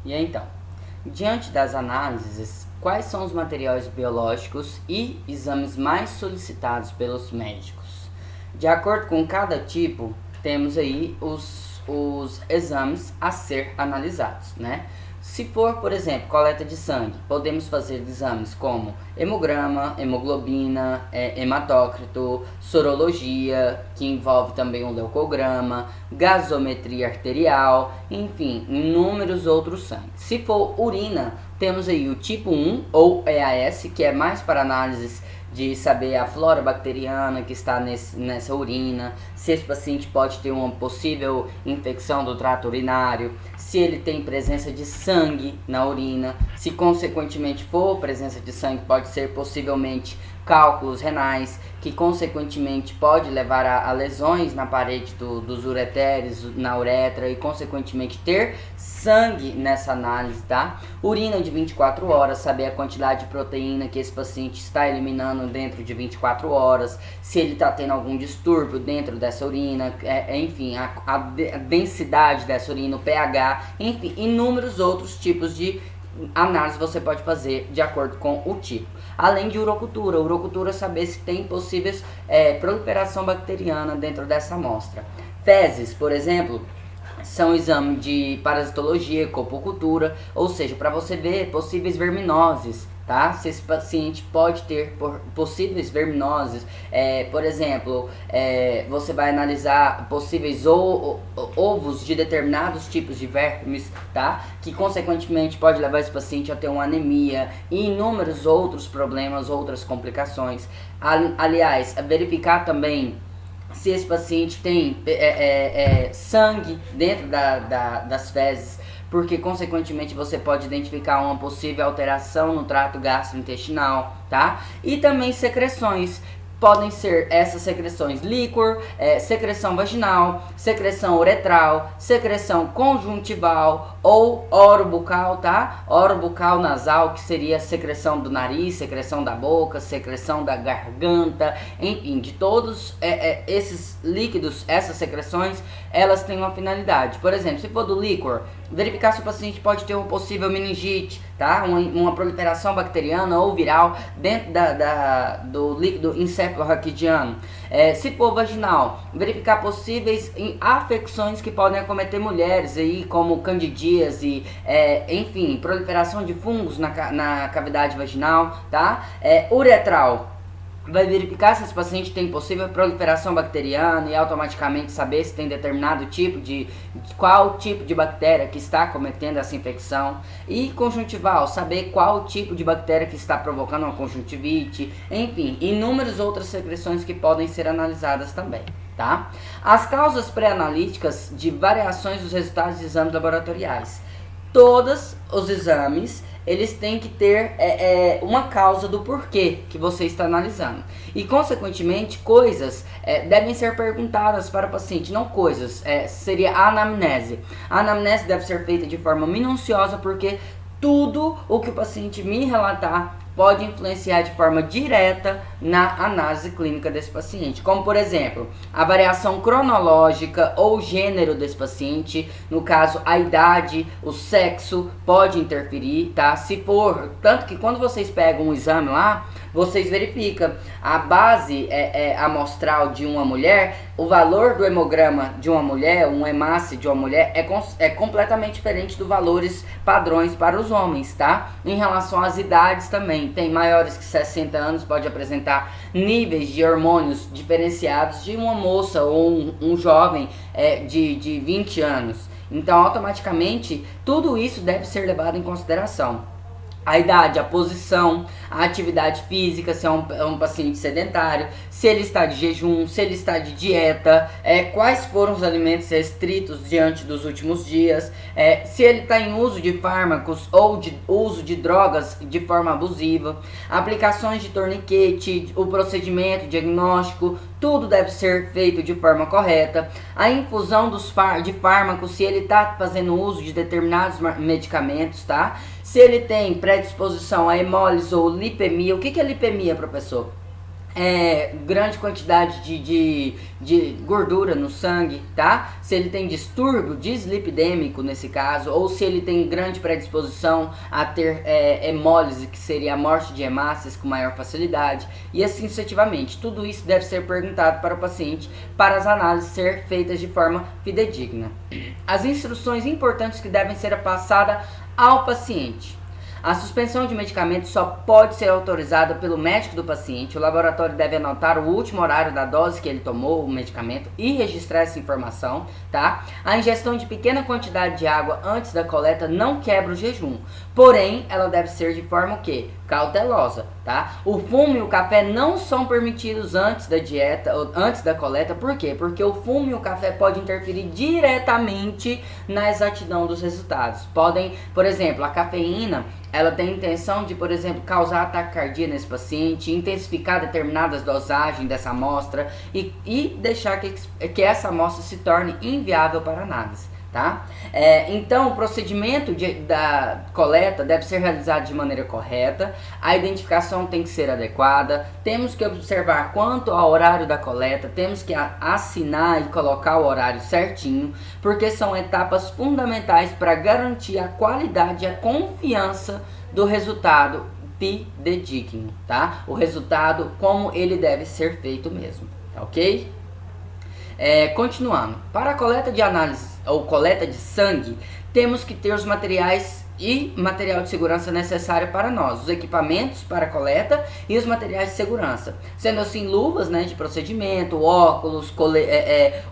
E então, diante das análises, quais são os materiais biológicos e exames mais solicitados pelos médicos? De acordo com cada tipo, temos aí os exames a ser analisados, né? Se for, por exemplo, coleta de sangue, podemos fazer exames como hemograma, hemoglobina, hematócrito, sorologia, que envolve também o leucograma, gasometria arterial, enfim, inúmeros outros sangues. Se for urina, temos aí o tipo 1 ou EAS, que é mais para análises de saber a flora bacteriana que está nessa urina, se esse paciente pode ter uma possível infecção do trato urinário, se ele tem presença de sangue na urina, se consequentemente for presença de sangue, pode ser possivelmente cálculos renais, que consequentemente pode levar a lesões na parede dos ureteres, na uretra e consequentemente ter sangue nessa análise, tá? Urina de 24 horas, saber a quantidade de proteína que esse paciente está eliminando dentro de 24 horas, se ele está tendo algum distúrbio dentro dessa urina, enfim, a densidade dessa urina, o pH, enfim, inúmeros outros tipos de análise você pode fazer de acordo com o tipo. Além de urocultura, urocultura saber se tem possíveis proliferação bacteriana dentro dessa amostra. Fezes, por exemplo, são exame de parasitologia, copocultura, ou seja, para você ver possíveis verminoses, tá? Se esse paciente pode ter possíveis verminoses, por exemplo, você vai analisar possíveis ovos de determinados tipos de vermes, tá? Que consequentemente pode levar esse paciente a ter uma anemia e inúmeros outros problemas, outras complicações. Aliás, verificar também se esse paciente tem sangue dentro das fezes, porque consequentemente você pode identificar uma possível alteração no trato gastrointestinal, tá? E também secreções. Podem ser essas secreções líquor, secreção vaginal, secreção uretral, secreção conjuntival ou orobucal, tá? Orobucal nasal, que seria a secreção do nariz, secreção da boca, secreção da garganta, enfim, de todos esses líquidos, essas secreções, elas têm uma finalidade. Por exemplo, se for do líquor, verificar se o paciente pode ter uma possível meningite, tá? Uma proliferação bacteriana ou viral dentro do líquido encefalorraquidiano. Se for vaginal, verificar possíveis afecções que podem acometer mulheres, aí, como candidíase, enfim, proliferação de fungos na cavidade vaginal, tá? Uretral, vai verificar se esse paciente tem possível proliferação bacteriana e automaticamente saber se tem determinado tipo qual tipo de bactéria que está cometendo essa infecção. E conjuntival, saber qual tipo de bactéria que está provocando uma conjuntivite, enfim, inúmeras outras secreções que podem ser analisadas também, tá? As causas pré-analíticas de variações dos resultados de exames laboratoriais. Todos os exames, eles têm que ter uma causa do porquê que você está analisando. E, consequentemente, coisas devem ser perguntadas para o paciente, não coisas, seria a anamnese. A anamnese deve ser feita de forma minuciosa, porque tudo o que o paciente me relatar pode influenciar de forma direta na análise clínica desse paciente. Como, por exemplo, a variação cronológica ou gênero desse paciente, no caso, a idade, o sexo pode interferir, tá? Se for, tanto que quando vocês pegam um exame lá, vocês verificam a base amostral de uma mulher, o valor do hemograma de uma mulher, um hemácia de uma mulher é completamente diferente dos valores padrões para os homens, tá? Em relação às idades também, tem maiores que 60 anos, pode apresentar níveis de hormônios diferenciados de uma moça ou um jovem de 20 anos. Então, automaticamente, tudo isso deve ser levado em consideração. A idade, a posição, a atividade física, se é um paciente sedentário, se ele está de jejum, se ele está de dieta, quais foram os alimentos restritos diante dos últimos dias, se ele está em uso de fármacos ou de uso de drogas de forma abusiva, aplicações de torniquete, o procedimento diagnóstico, tudo deve ser feito de forma correta. A infusão de fármacos, se ele está fazendo uso de determinados medicamentos, tá? Se ele tem predisposição a hemólise ou lipemia. O que é lipemia, professor? grande quantidade de gordura no sangue, tá? Se ele tem distúrbio dislipidêmico nesse caso, ou se ele tem grande predisposição a ter hemólise, que seria a morte de hemácias com maior facilidade, e assim sucessivamente. Tudo isso deve ser perguntado para o paciente para as análises ser feitas de forma fidedigna. As instruções importantes que devem ser passadas ao paciente. A suspensão de medicamentos só pode ser autorizada pelo médico do paciente. O laboratório deve anotar o último horário da dose que ele tomou o medicamento e registrar essa informação, tá? A ingestão de pequena quantidade de água antes da coleta não quebra o jejum, porém, ela deve ser de forma o quê? Cautelosa, tá? O fumo e o café não são permitidos antes da dieta, ou antes da coleta. Por quê? Porque o fumo e o café podem interferir diretamente na exatidão dos resultados. Podem, por exemplo, a cafeína, ela tem a intenção de, por exemplo, causar ataque cardíaco nesse paciente, intensificar determinadas dosagens dessa amostra e deixar que essa amostra se torne inviável para análise, tá? Então, o procedimento da coleta deve ser realizado de maneira correta, a identificação tem que ser adequada, temos que observar quanto ao horário da coleta, temos que assinar e colocar o horário certinho, porque são etapas fundamentais para garantir a qualidade e a confiança do resultado fidedigno, tá? O resultado como ele deve ser feito mesmo, tá ok? Continuando, para a coleta de análise ou coleta de sangue, temos que ter os materiais e material de segurança necessário para nós, os equipamentos para a coleta e os materiais de segurança, sendo assim luvas, né, de procedimento, óculos,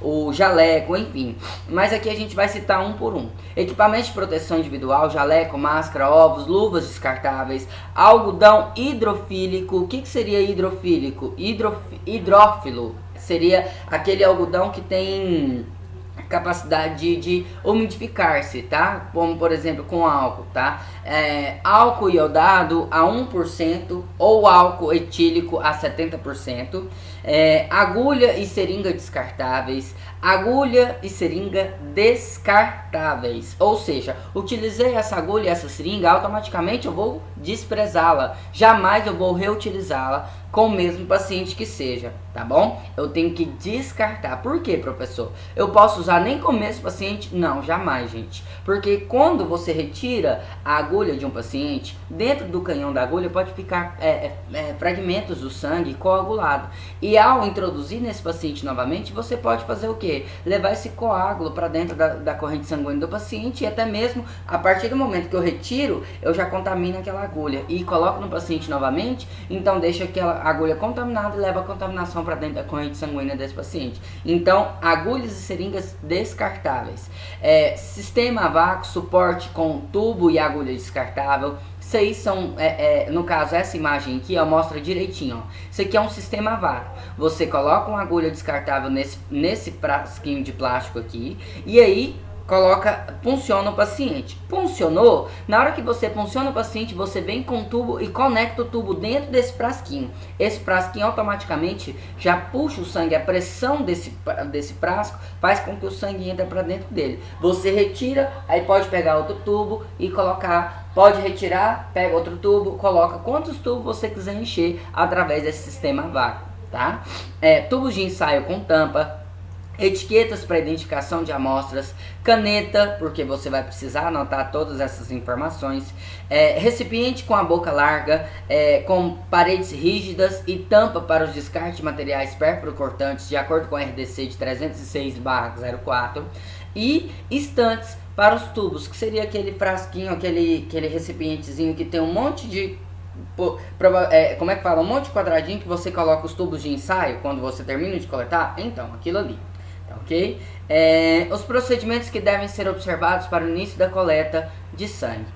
o jaleco, enfim. Mas aqui a gente vai citar um por um. Equipamento de proteção individual, jaleco, máscara, ovos, luvas descartáveis, algodão hidrofílico. O que seria hidrofílico? Hidrófilo seria aquele algodão que tem capacidade de umidificar-se, tá? Como, por exemplo, com álcool, tá? Álcool iodado a 1% ou álcool etílico a 70%. Agulha e seringa descartáveis. Agulha e seringa descartáveis. Ou seja, utilizei essa agulha e essa seringa, automaticamente eu vou desprezá-la. Jamais eu vou reutilizá-la com o mesmo paciente que seja, tá bom? Eu tenho que descartar. Por quê, professor? Eu posso usar nem com o mesmo paciente? Não, jamais, gente. Porque quando você retira a agulha de um paciente, dentro do canhão da agulha pode ficar fragmentos do sangue coagulado. E ao introduzir nesse paciente novamente, você pode fazer o quê? Levar esse coágulo para dentro da corrente sanguínea do paciente, e até mesmo a partir do momento que eu retiro, eu já contamino aquela agulha e coloco no paciente novamente, então deixa aquela agulha contaminada e leva a contaminação para dentro da corrente sanguínea desse paciente. Então, agulhas e seringas descartáveis. Sistema a vácuo, suporte com tubo e agulha descartável. Isso aí são, no caso, essa imagem aqui, ó, mostra direitinho, ó. Isso aqui é um sistema a vácuo. Você coloca uma agulha descartável nesse frasquinho de plástico aqui, e aí funciona o paciente. Funcionou? Na hora que você funciona o paciente, você vem com o tubo e conecta o tubo dentro desse frasquinho. Esse frasquinho automaticamente já puxa o sangue. A pressão desse frasco faz com que o sangue entre para dentro dele. Você retira, aí pode pegar outro tubo e colocar. Pode retirar, pega outro tubo, coloca quantos tubos você quiser encher através desse sistema a vácuo, tá? Tubos de ensaio com tampa, etiquetas para identificação de amostras, caneta, porque você vai precisar anotar todas essas informações, recipiente com a boca larga, com paredes rígidas e tampa para os descartes de materiais pérfuro-cortantes, de acordo com a RDC de 306/04, e estantes para os tubos, que seria aquele frasquinho, aquele recipientezinho que tem um monte de como é que fala? Um monte de quadradinho que você coloca os tubos de ensaio quando você termina de coletar. Então, aquilo ali, tá ok? Os procedimentos que devem ser observados para o início da coleta de sangue.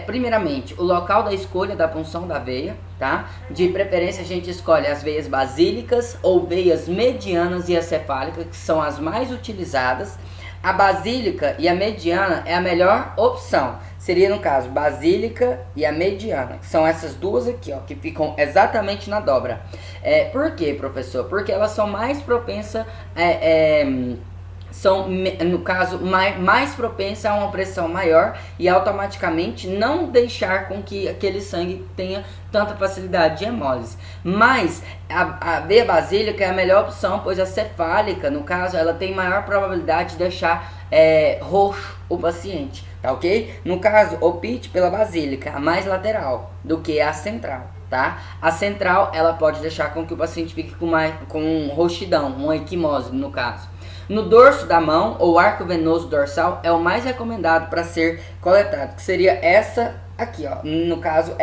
Primeiramente, o local da escolha da punção da veia, tá? De preferência a gente escolhe as veias basílicas ou veias medianas e acefálicas, que são as mais utilizadas. A basílica e a mediana é a melhor opção. Seria, no caso, basílica e a mediana, que são essas duas aqui, ó, que ficam exatamente na dobra. Por quê, professor? Porque elas são mais propensas são, no caso, mais propensas a uma pressão maior e automaticamente não deixar com que aquele sangue tenha tanta facilidade de hemólise. Mas a veia basílica é a melhor opção, pois a cefálica, no caso, ela tem maior probabilidade de deixar roxo o paciente, tá ok? No caso, opte pela basílica, a mais lateral do que a central. Tá? A central, ela pode deixar com que o paciente fique com roxidão, uma equimose no caso. No dorso da mão, ou arco venoso dorsal, é o mais recomendado para ser coletado, que seria essa aqui, ó. No caso,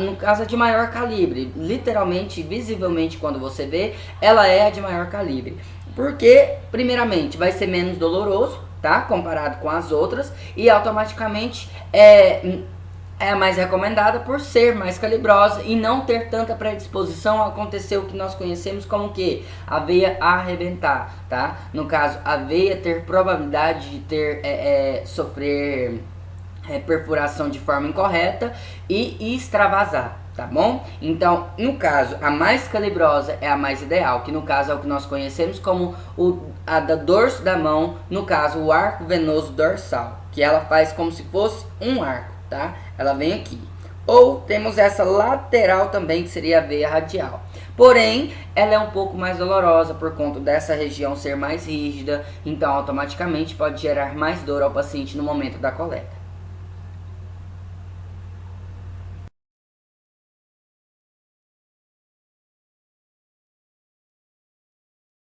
no caso é de maior calibre, literalmente, visivelmente, quando você vê, ela é a de maior calibre. Porque, primeiramente, vai ser menos doloroso, tá? Comparado com as outras, e automaticamente é a mais recomendada por ser mais calibrosa e não ter tanta predisposição a acontecer o que nós conhecemos como que a veia arrebentar, tá? No caso, a veia ter probabilidade de ter sofrer perfuração de forma incorreta e extravasar, tá bom? Então, no caso, a mais calibrosa é a mais ideal, que no caso é o que nós conhecemos como a da dorso da mão, no caso, o arco venoso dorsal, que ela faz como se fosse um arco, tá? Ela vem aqui. Ou temos essa lateral também, que seria a veia radial. Porém, ela é um pouco mais dolorosa por conta dessa região ser mais rígida, então automaticamente pode gerar mais dor ao paciente no momento da coleta.